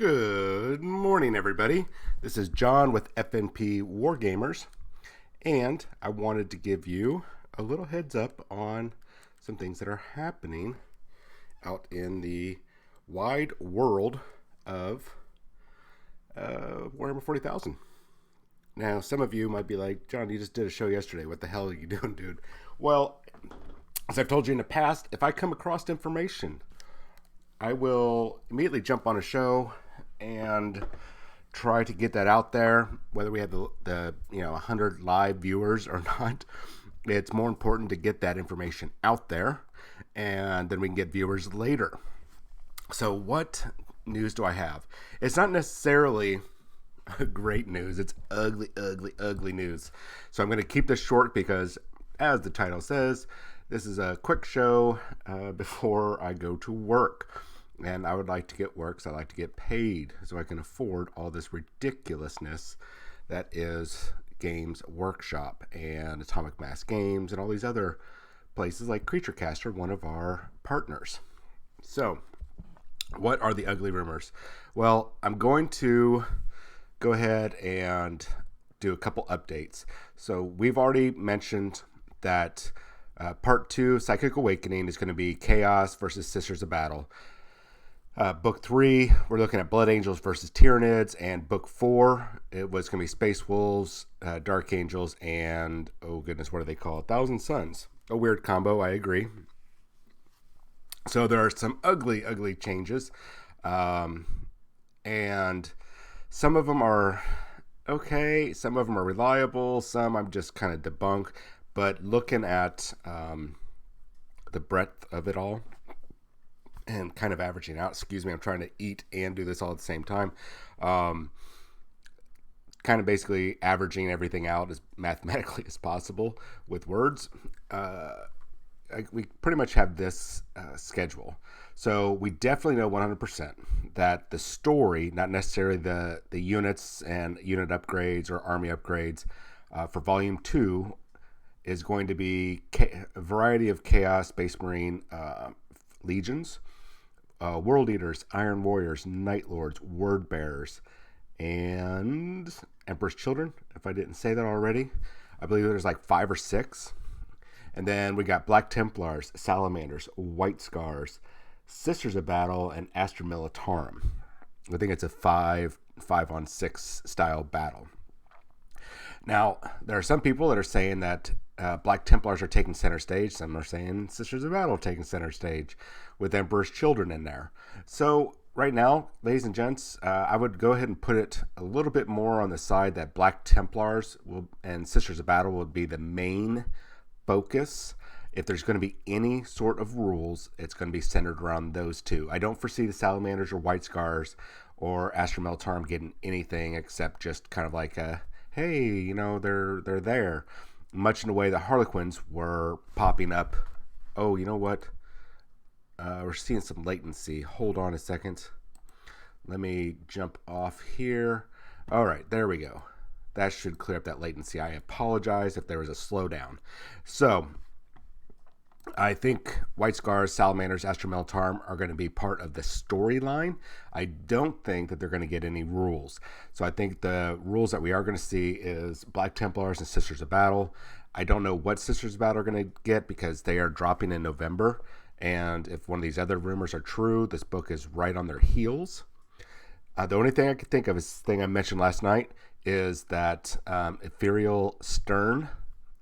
Good morning, everybody. This is John with FNP Wargamers, and I wanted to give you a little heads up on some things that are happening out in the wide world of Warhammer 40,000. Now, some of you might be like, John, you just did a show yesterday. What the hell are you doing, dude? Well, as I've told you in the past, if I come across information, I will immediately jump on a show and try to get that out there, whether we have the 100 live viewers or not. It's more important to get that information out there, and then we can get viewers later. So what news do I have? It's not necessarily great news. It's ugly news. So I'm going to keep this short because, as the title says, this is a quick show before I go to work. And I would like to get work, so I like to get paid so I can afford all this ridiculousness that is Games Workshop and Atomic Mass Games and all these other places like Creature Caster, one of our partners. So, what are the ugly rumors? Well, I'm going to go ahead and do a couple updates. So, we've already mentioned that Part 2, Psychic Awakening, is going to be Chaos versus Sisters of Battle. Book 3, we're looking at Blood Angels versus Tyranids, and Book 4, it was going to be Space Wolves, Dark Angels, and, oh goodness, what do they call it? Thousand Suns. A weird combo, I agree. So there are some ugly changes, and some of them are okay, some of them are reliable, some I'm just kind of debunk, but looking at the breadth of it all, and kind of averaging out, I'm trying to eat and do this all at the same time. Kind of basically averaging everything out as mathematically as possible with words. We pretty much have this schedule. So we definitely know 100% that the story, not necessarily the units and unit upgrades or army upgrades for Volume 2 is going to be a variety of Chaos Space Marine legions, World Eaters, Iron Warriors, Night Lords, Word Bearers, and Emperor's Children, if I didn't say that already. I believe there's like 5 or 6. And then we got Black Templars, Salamanders, White Scars, Sisters of Battle, and Astra Militarum. I think it's a 5-on-6 style battle. Now, there are some people that are saying that Black Templars are taking center stage. Some are saying Sisters of Battle are taking center stage with Emperor's Children in there. So right now, ladies and gents, I would go ahead and put it a little bit more on the side that Black Templars and Sisters of Battle will be the main focus. If there's going to be any sort of rules, it's going to be centered around those two. I don't foresee the Salamanders or White Scars or Astra Militarum getting anything except just kind of like a, hey, they're there. Much in the way that Harlequins were popping up. Oh, you know what? We're seeing some latency. Hold on a second. Let me jump off here. All right, there we go. That should clear up that latency. I apologize if there was a slowdown. So, I think White Scars, Salamanders, Astra Militarum are going to be part of the storyline. I don't think that they're going to get any rules. So I think the rules that we are going to see is Black Templars and Sisters of Battle. I don't know what Sisters of Battle are going to get because they are dropping in November. And if one of these other rumors are true, this book is right on their heels. The only thing I could think of is the thing I mentioned last night is that Ethereal Stern,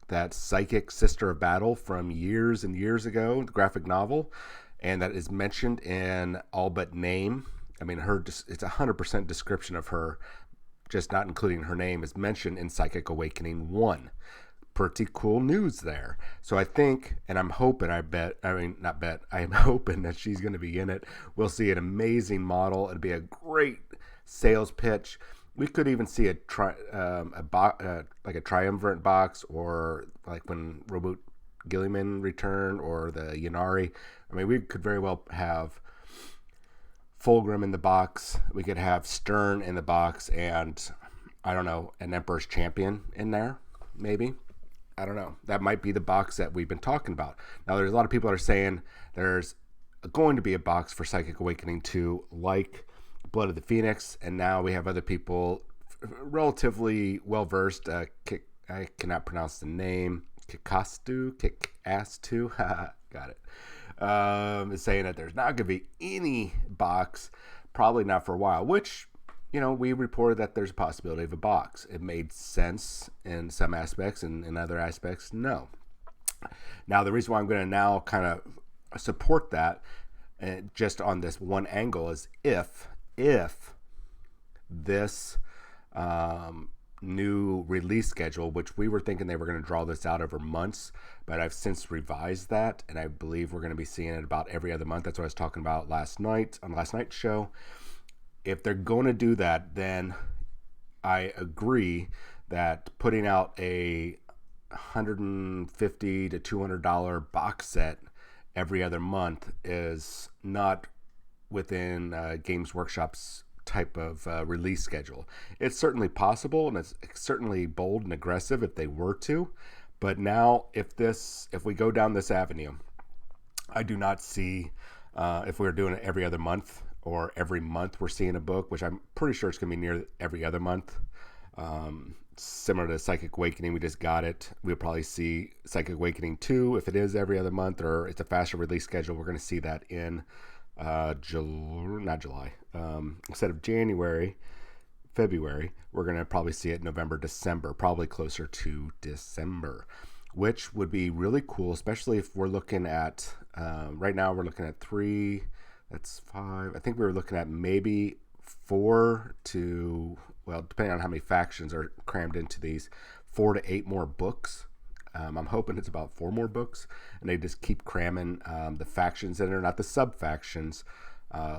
that psychic sister of battle from years and years ago, the graphic novel, and that is mentioned in all but name. I mean, it's 100% description of her, just not including her name, is mentioned in Psychic Awakening 1. Pretty cool news there. So I think, and I'm hoping, I am hoping that she's going to be in it. We'll see an amazing model. It'll be a great sales pitch. We could even see like a triumvirate box, or like when Robot Gilliman returned, or the Yanari. I mean, we could very well have Fulgrim in the box. We could have Stern in the box, and I don't know, an Emperor's Champion in there, maybe. I don't know. That might be the box that we've been talking about. Now, there's a lot of people that are saying there's going to be a box for Psychic Awakening 2, like Blood of the Phoenix, and now we have other people relatively well versed. I cannot pronounce the name. Kikastu, got it. Is saying that there's not going to be any box, probably not for a while, which, we reported that there's a possibility of a box. It made sense in some aspects, and in other aspects, no. Now, the reason why I'm going to now kind of support that, just on this one angle, is if this new release schedule, which we were thinking they were going to draw this out over months, but I've since revised that, and I believe we're going to be seeing it about every other month. That's what I was talking about last night on last night's show. If they're going to do that, then I agree that putting out a $150 to $200 box set every other month is not within Games Workshop's type of release schedule. It's certainly possible, and it's certainly bold and aggressive if they were to. But now, if we go down this avenue, I do not see if we're doing it every other month or every month we're seeing a book, which I'm pretty sure it's going to be near every other month. Similar to Psychic Awakening, we just got it. We'll probably see Psychic Awakening 2 if it is every other month or it's a faster release schedule. We're going to see that in July. Instead of January, February, we're going to probably see it November, December, probably closer to December, which would be really cool, especially if we're looking at, right now we're looking at 3, that's 5. I think we were looking at maybe 4 to, well, depending on how many factions are crammed into these, 4 to 8 more books. I'm hoping it's about 4 more books, and they just keep cramming the factions in there, not the sub-factions,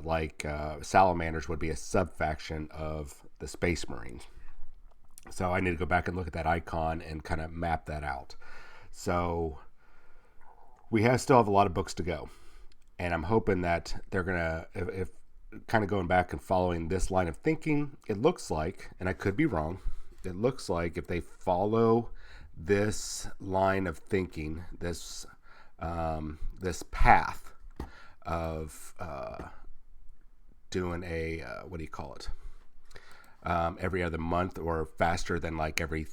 like Salamanders would be a sub-faction of the Space Marines. So I need to go back and look at that icon and kind of map that out. So we still have a lot of books to go, and I'm hoping that they're going to, if kind of going back and following this line of thinking, it looks like, and I could be wrong, it looks like if they follow this line of thinking, this path of doing a what do you call it? Every other month or faster than like every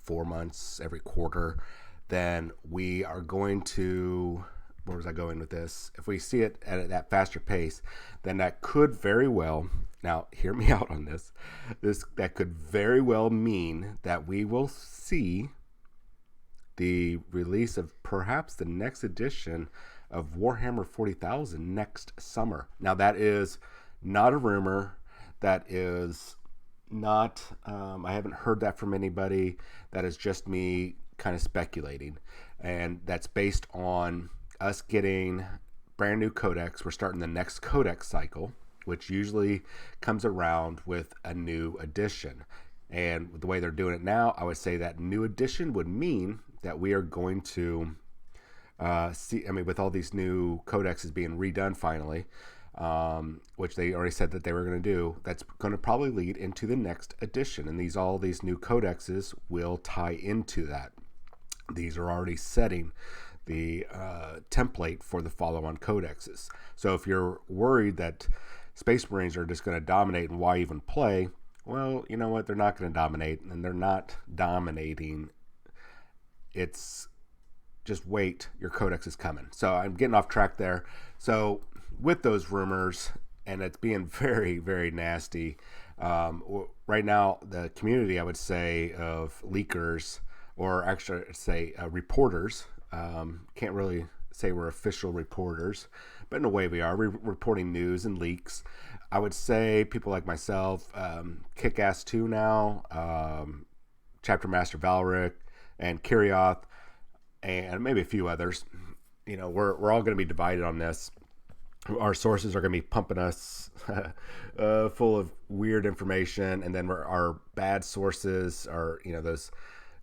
4 months, every quarter, then we are going to. Where was I going with this? If we see it at that faster pace, then that could very well. Now, hear me out on this. That could very well mean that we will see the release of perhaps the next edition of Warhammer 40,000 next summer. Now, that is not a rumor. That is not, I haven't heard that from anybody. That is just me kind of speculating. And that's based on us getting brand new codex. We're starting the next codex cycle, which usually comes around with a new edition. And the way they're doing it now, I would say that new edition would mean that we are going to with all these new codexes being redone finally, which they already said that they were going to do, that's going to probably lead into the next edition. And all these new codexes will tie into that. These are already setting the template for the follow-on codexes. So if you're worried that Space Marines are just going to dominate and why even play, well, you know what? They're not going to dominate, and they're not dominating. It's just wait, your codex is coming. So I'm getting off track there. So with those rumors, and it's being very, very nasty, right now the community, I would say, of leakers, or actually say reporters, can't really say we're official reporters, but in a way we are. We're reporting news and leaks. I would say people like myself, Kick-Ass 2 now, Chapter Master Valric, and Kirioth, and maybe a few others. We're all going to be divided on this. Our sources are going to be pumping us full of weird information, and then our bad sources are, those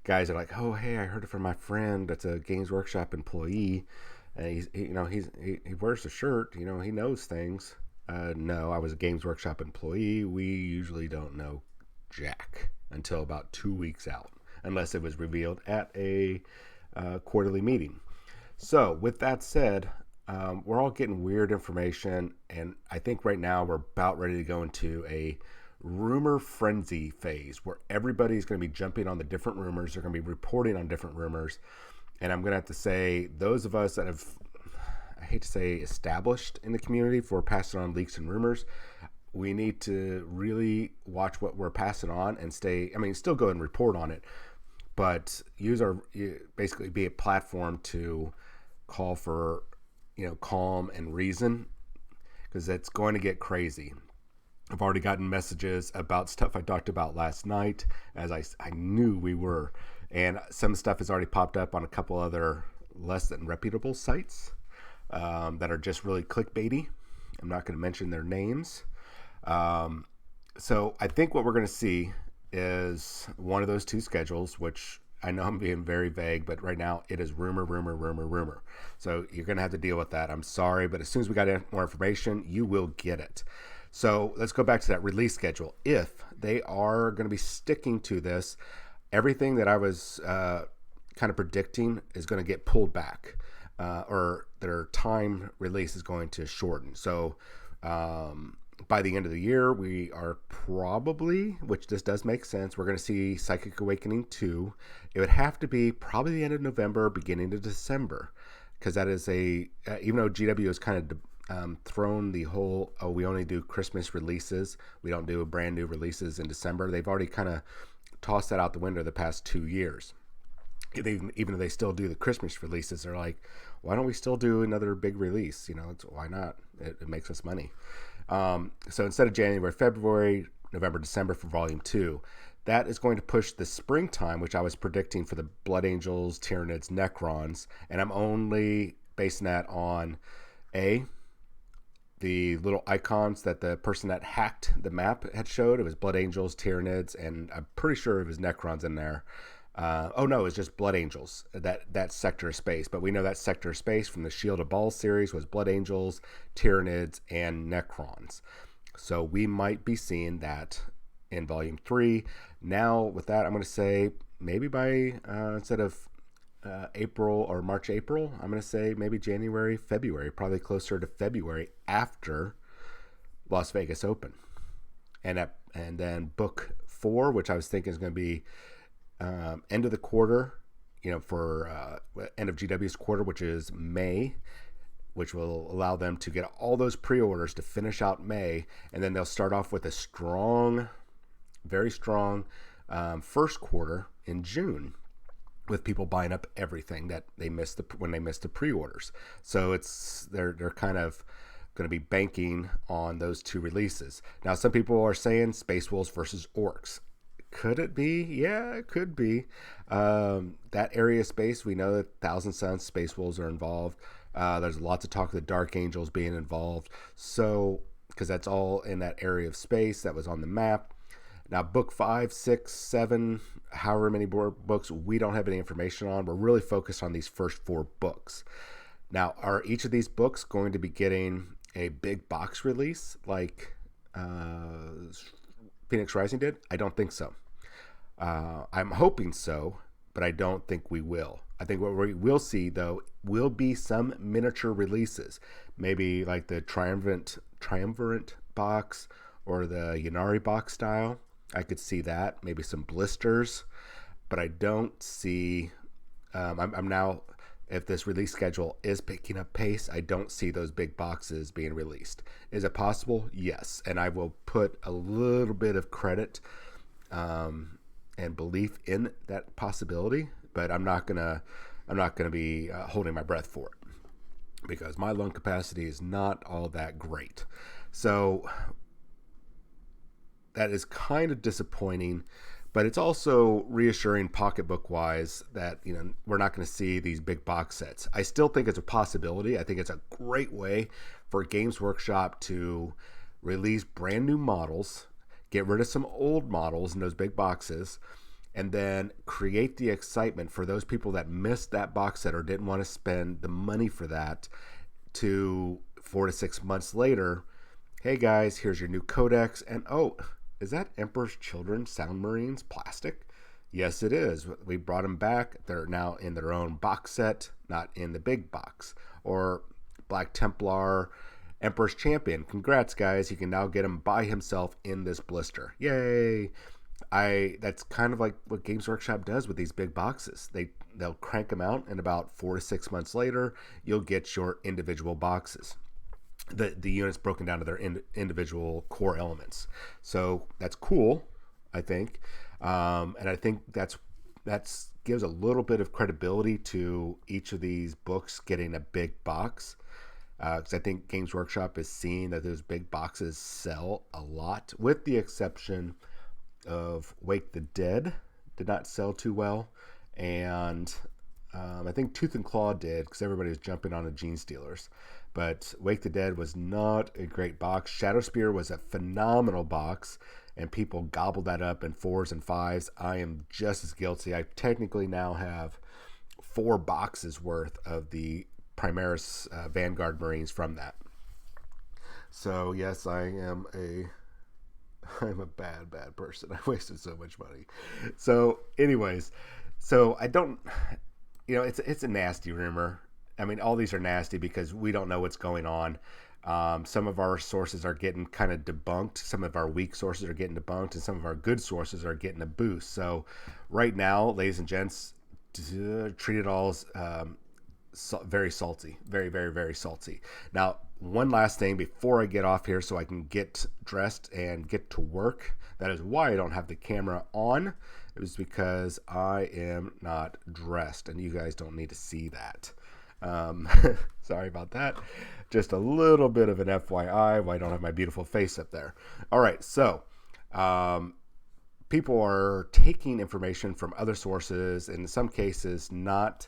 guys are like, oh, hey, I heard it from my friend that's a Games Workshop employee, and he wears the shirt, he knows things. No, I was a Games Workshop employee. We usually don't know jack until about 2 weeks out, unless it was revealed at a quarterly meeting. So with that said, we're all getting weird information, and I think right now we're about ready to go into a rumor frenzy phase where everybody's going to be jumping on the different rumors. They're going to be reporting on different rumors, and I'm going to have to say those of us that have, I hate to say, established in the community for passing on leaks and rumors, we need to really watch what we're passing on and stay. I mean, still go and report on it, but use our, basically be a platform to call for, calm and reason, because it's going to get crazy. I've already gotten messages about stuff I talked about last night, as I knew we were, and some stuff has already popped up on a couple other less than reputable sites that are just really clickbaity. I'm not going to mention their names. So I think what we're going to see is one of those two schedules, which I know I'm being very vague, but right now it is rumor, rumor, rumor, rumor. So you're going to have to deal with that. I'm sorry, but as soon as we got more information, you will get it. So let's go back to that release schedule. If they are going to be sticking to this, everything that I was kind of predicting is going to get pulled back, or their time release is going to shorten. So by the end of the year, we are probably, which this does make sense, we're going to see Psychic Awakening 2. It would have to be probably the end of November, beginning of December, because that is even though GW has kind of thrown the whole, we only do Christmas releases, we don't do brand new releases in December, they've already kind of tossed that out the window the past 2 years. Even though they still do the Christmas releases, they're like, why don't we still do another big release? Why not? It makes us money. So instead of January, February, November, December for Volume 2, that is going to push the springtime, which I was predicting for the Blood Angels, Tyranids, Necrons, and I'm only basing that on the little icons that the person that hacked the map had showed. It was Blood Angels, Tyranids, and I'm pretty sure it was Necrons in there. Oh no, it's just Blood Angels, that sector of space. But we know that sector of space from the Shield of Ball series was Blood Angels, Tyranids, and Necrons. So we might be seeing that in Volume 3. Now, with that, I'm going to say maybe by, instead of April or March, April, I'm going to say maybe January, February, probably closer to February after Las Vegas Open. And then Book 4, which I was thinking is going to be end of the quarter, for end of GW's quarter, which is May, which will allow them to get all those pre-orders to finish out May, and then they'll start off with a strong, very strong first quarter in June, with people buying up everything that they missed when they missed the pre-orders. So they're kind of going to be banking on those two releases. Now, some people are saying Space Wolves versus Orcs. Could it be? Yeah, it could be. That area of space, we know that Thousand Suns Space Wolves are involved. There's lots of talk of the Dark Angels being involved. So, because that's all in that area of space that was on the map. Now, book 5, 6, 7, however many more books, we don't have any information on. We're really focused on these first 4 books. Now, are each of these books going to be getting a big box release like Phoenix Rising did? I don't think so. I'm hoping so, but I don't think we will. I think what we will see, though, will be some miniature releases. Maybe like the Triumvirate box or the Yanari box style. I could see that. Maybe some blisters. But I don't see... I'm now... If this release schedule is picking up pace, I don't see those big boxes being released. Is it possible? Yes. And I will put a little bit of credit and belief in that possibility, but I'm not gonna be holding my breath for it, because my lung capacity is not all that great. So that is kind of disappointing, but it's also reassuring pocketbook wise that we're not going to see these big box sets. I still think it's a possibility. I think it's a great way for Games Workshop to release brand new models, get rid of some old models in those big boxes, and then create the excitement for those people that missed that box set or didn't want to spend the money for that, to 4 to 6 months later, hey guys, here's your new codex, and oh, is that Emperor's Children Sound Marines plastic? Yes, it is. We brought them back. They're now in their own box set, not in the big box. Or Black Templar, Emperor's Champion. Congrats, guys! You can now get him by himself in this blister. Yay! That's kind of like what Games Workshop does with these big boxes. They'll crank them out, and about 4 to 6 months later, you'll get your individual boxes. The units broken down to their individual core elements. So that's cool, I think, and I think that's gives a little bit of credibility to each of these books getting a big box. Because I think Games Workshop is seeing that those big boxes sell a lot, with the exception of Wake the Dead did not sell too well, and I think Tooth and Claw did because everybody was jumping on the Gene Stealers. But Wake the Dead was not a great box. Shadowspear was a phenomenal box, and people gobbled that up in 4s and 5s. I am just as guilty. I technically now have 4 boxes worth of the Primaris Vanguard Marines from that. So yes, I'm a bad person. I wasted so much money. So anyways, so I don't, it's a nasty rumor. I mean, all these are nasty because we don't know what's going on. Some of our sources are getting kind of debunked. Some of our weak sources are getting debunked, and some of our good sources are getting a boost. So right now, ladies and gents, treat it all as very salty, very, very, very salty. Now, one last thing before I get off here so I can get dressed and get to work. That is why I don't have the camera on. It was because I am not dressed, and you guys don't need to see that. Sorry about that. Just a little bit of an FYI why I don't have my beautiful face up there. All right, so people are taking information from other sources, and in some cases not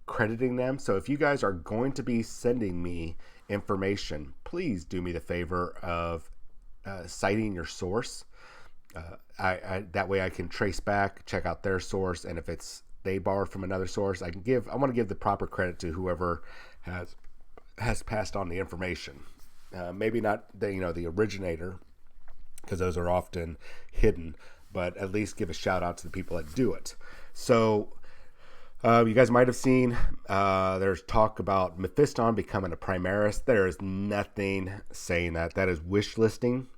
crediting them. So if you guys are going to be sending me information, please do me the favor of citing your source. That way I can trace back, check out their source, and if they borrowed from another source, I want to give the proper credit to whoever has passed on the information. Maybe not the originator, because those are often hidden, but at least give a shout out to the people that do it. So you guys might have seen there's talk about Mephiston becoming a Primaris. There is nothing saying that. That is wish listing.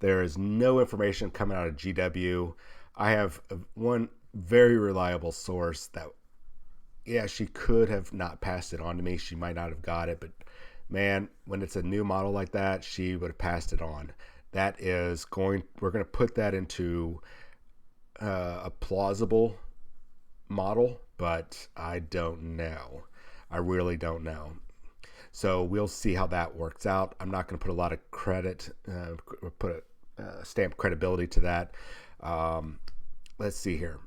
There is no information coming out of GW. I have one very reliable source that, yeah, she could have not passed it on to me. She might not have got it, but man, when it's a new model like that, she would have passed it on. We're going to put that into a plausible model, but I don't know. I really don't know. So we'll see how that works out. I'm not going to put a lot of credit, stamp credibility to that. Let's see here.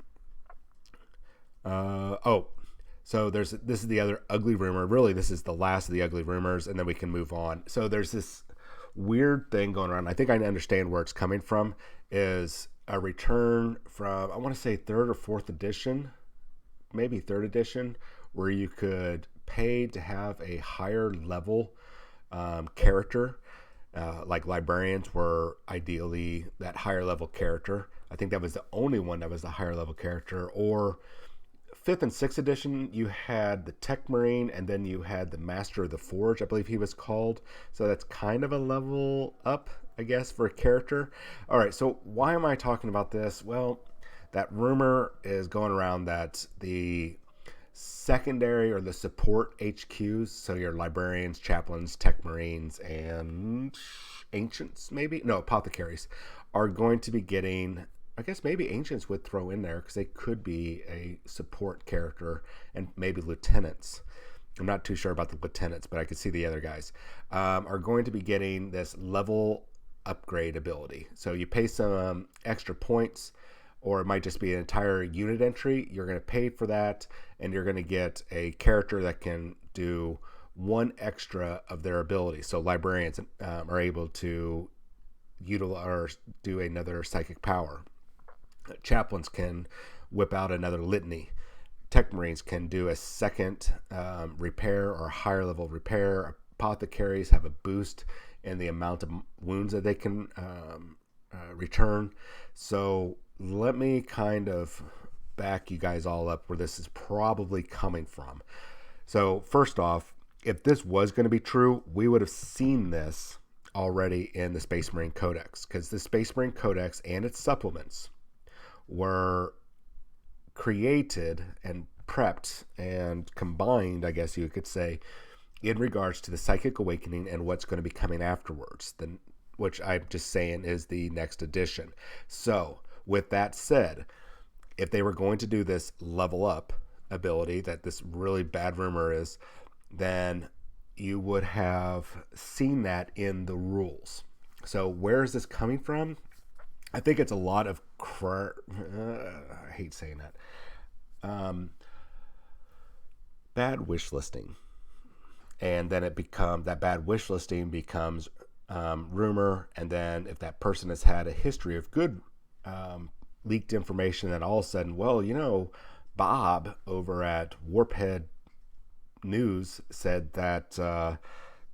So this is the other ugly rumor. Really, this is the last of the ugly rumors, and then we can move on. So there's this weird thing going around. I think I understand where it's coming from. Is a return from, I want to say 3rd or 4th edition, maybe 3rd edition, where you could pay to have a higher level character. Like librarians were ideally that higher level character. I think that was the only one that was the higher level character. Or 5th and 6th edition, you had the Tech Marine, and then you had the Master of the Forge, I believe he was called. So that's kind of a level up, I guess, for a character. All right, so why am I talking about this? Well, that rumor is going around that the secondary or the support HQs, so your librarians, chaplains, tech marines, and ancients, apothecaries, are going to be getting, I guess maybe ancients would throw in there because they could be a support character, and maybe lieutenants. I'm not too sure about the lieutenants, but I could see the other guys are going to be getting this level upgrade ability. So you pay some extra points, or it might just be an entire unit entry. You're going to pay for that, and you're going to get a character that can do one extra of their ability. So librarians are able to utilize or do another psychic power. Chaplains can whip out another litany. Tech Marines can do a second repair or higher level repair. Apothecaries have a boost in the amount of wounds that they can return. So let me kind of back you guys all up where this is probably coming from. So first off, if this was going to be true, we would have seen this already in the Space Marine Codex, because the Space Marine Codex and its supplements were created and prepped and combined, I guess you could say, in regards to the psychic awakening and what's going to be coming afterwards, which I'm just saying is the next edition. So, with that said, if they were going to do this level up ability that this really bad rumor is, then you would have seen that in the rules. So, where is this coming from? I think it's a lot of I hate saying that. Bad wish listing, and then that bad wish listing becomes rumor, and then if that person has had a history of good leaked information, then all of a sudden, well, Bob over at Warphead News said that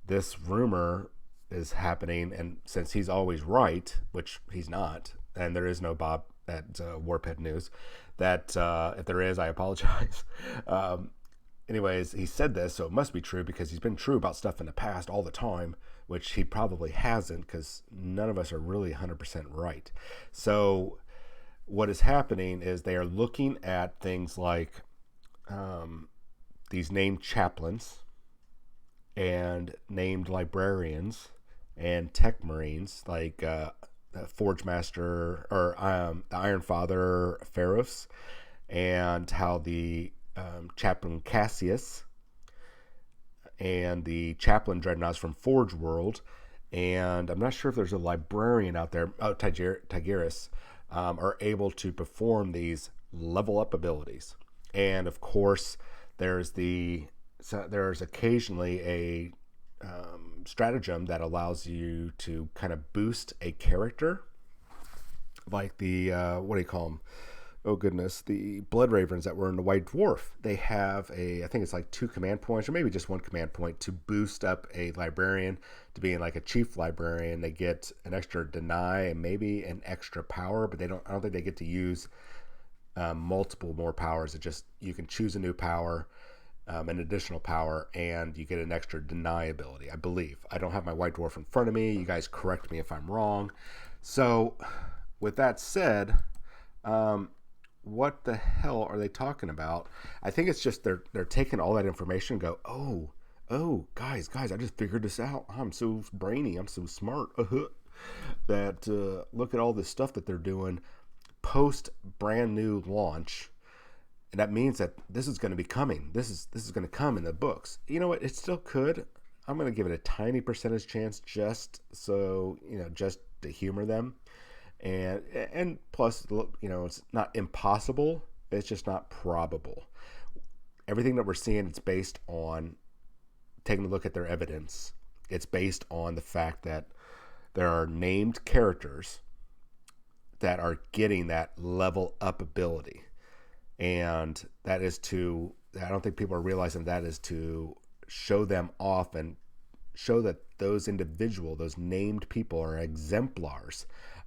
this rumor is happening, and since he's always right, which he's not, and there is no Bob at Warphead News, that if there is, I apologize. Anyways, he said this, so it must be true because he's been true about stuff in the past all the time, which he probably hasn't, because none of us are really 100% right. So what is happening is they are looking at things like these named chaplains and named librarians and tech marines, like Forge Master or the Iron Father Pharos, and how the Chaplain Cassius and the Chaplain Dreadnoughts from Forge World, and I'm not sure if there's a librarian out there, Tigeris, are able to perform these level up abilities. And of course, there's occasionally a stratagem that allows you to kind of boost a character, like the what do you call them? Oh goodness, the Blood Ravens that were in the White Dwarf. They have I think it's like 2 command points, or maybe just 1 command point, to boost up a librarian to being like a chief librarian. They get an extra deny and maybe an extra power, but I don't think they get to use multiple more powers. It just, you can choose a new power, an additional power, and you get an extra deny ability, I believe. I don't have my White Dwarf in front of me. You guys correct me if I'm wrong. So, with that said, what the hell are they talking about? I think it's just they're taking all that information and go, oh, guys, I just figured this out. I'm so brainy. I'm so smart. That look at all this stuff that they're doing post brand new launch. And that means that this is going to be coming. This is going to come in the books. You know what? It still could. I'm going to give it a tiny percentage chance, just so, just to humor them. And plus, it's not impossible. It's just not probable. Everything that we're seeing, it's based on taking a look at their evidence. It's based on the fact that there are named characters that are getting that level up ability. And that is I don't think people are realizing that is to show them off and show that those named people are exemplars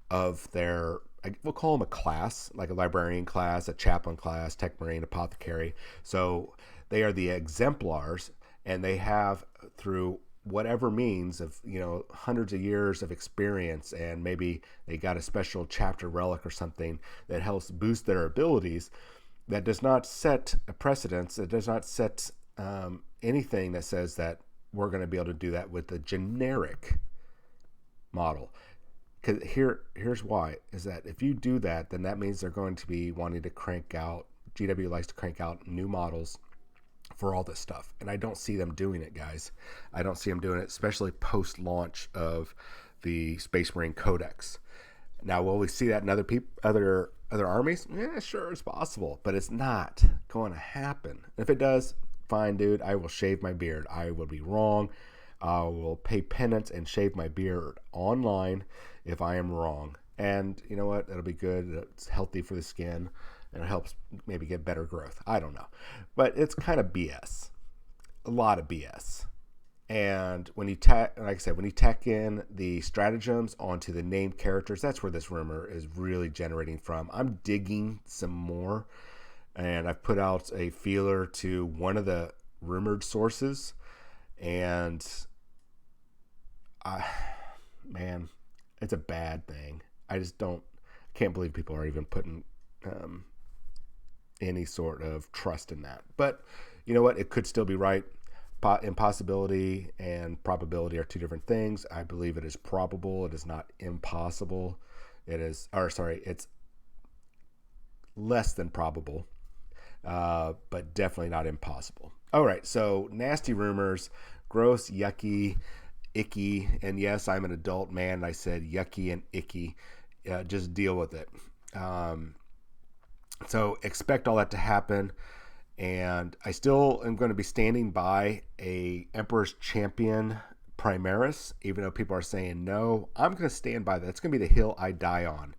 of their, we'll call them a class, like a librarian class, a chaplain class, tech marine, apothecary. So they are the exemplars, and they have, through whatever means of, hundreds of years of experience, and maybe they got a special chapter relic or something that helps boost their abilities, that does not set a precedence. It does not set anything that says that we're going to be able to do that with the generic model. Because here's why, is that if you do that, then that means they're going to be wanting to crank out, GW likes to crank out new models for all this stuff. And I don't see them doing it, guys. I don't see them doing it, especially post-launch of the Space Marine Codex. Now, will we see that in other armies? Yeah, sure, it's possible. But it's not going to happen. If it does, fine, dude. I will shave my beard. I will be wrong. I will pay penance and shave my beard online if I am wrong. And you know what? It'll be good. It's healthy for the skin, and it helps maybe get better growth. I don't know. But it's kind of BS. A lot of BS. And when you like I said, when you tack in the stratagems onto the named characters, that's where this rumor is really generating from. I'm digging some more, and I've put out a feeler to one of the rumored sources, And I, man, it's a bad thing. I just can't believe people are even putting um, any sort of trust in that. But you know what? It could still be right. Impossibility and probability are two different things. I believe it is probable. It is not impossible. It's less than probable, but definitely not impossible. All right, so nasty rumors, gross, yucky, icky, and yes, I'm an adult man. And I said yucky and icky. Just deal with it. Um, so expect all that to happen. And I still am going to be standing by a Emperor's Champion Primaris, even though people are saying no. I'm going to stand by that. It's going to be the hill I die on.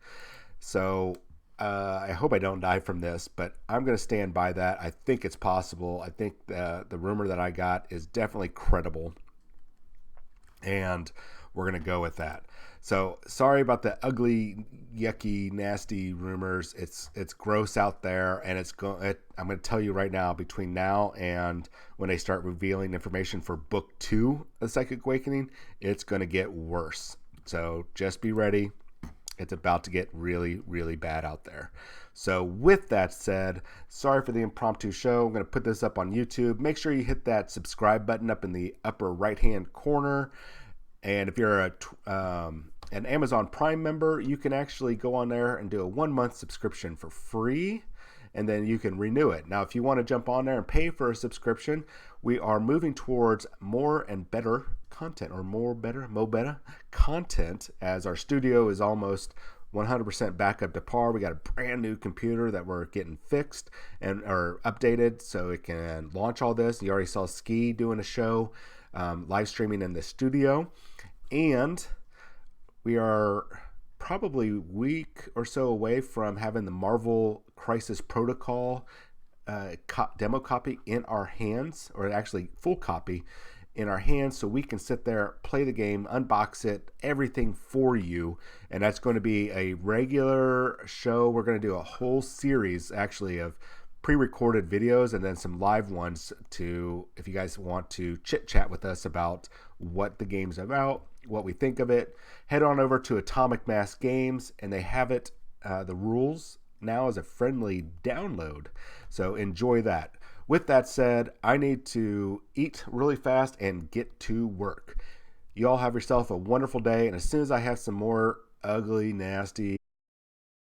So I hope I don't die from this, but I'm going to stand by that. I think it's possible. I think the rumor that I got is definitely credible, and we're going to go with that. So sorry about the ugly, yucky, nasty rumors. It's gross out there, and I'm going to tell you right now. Between now and when they start revealing information for Book 2 of Psychic Awakening, it's going to get worse. So just be ready. It's about to get really, really bad out there. So with that said, sorry for the impromptu show. I'm going to put this up on YouTube. Make sure you hit that subscribe button up in the upper right-hand corner. And if you're an Amazon Prime member, you can actually go on there and do a 1-month subscription for free, and then you can renew it. Now, if you want to jump on there and pay for a subscription, we are moving towards more and better content, or mo better content, as our studio is almost 100% back up to par. We got a brand new computer that we're getting fixed or updated so it can launch all this. You already saw Ski doing a show, live streaming in the studio, and we are probably a week or so away from having the Marvel Crisis Protocol demo copy in our hands, or actually full copy in our hands, so we can sit there, play the game, unbox it, everything for you. And that's going to be a regular show. We're going to do a whole series actually of pre-recorded videos and then some live ones if you guys want to chit chat with us about what the game's about, what we think of it. Head on over to Atomic Mass Games, and they have it, the rules now as a friendly download. So enjoy that. With that said, I need to eat really fast and get to work. You all have yourself a wonderful day, and as soon as I have some more ugly, nasty,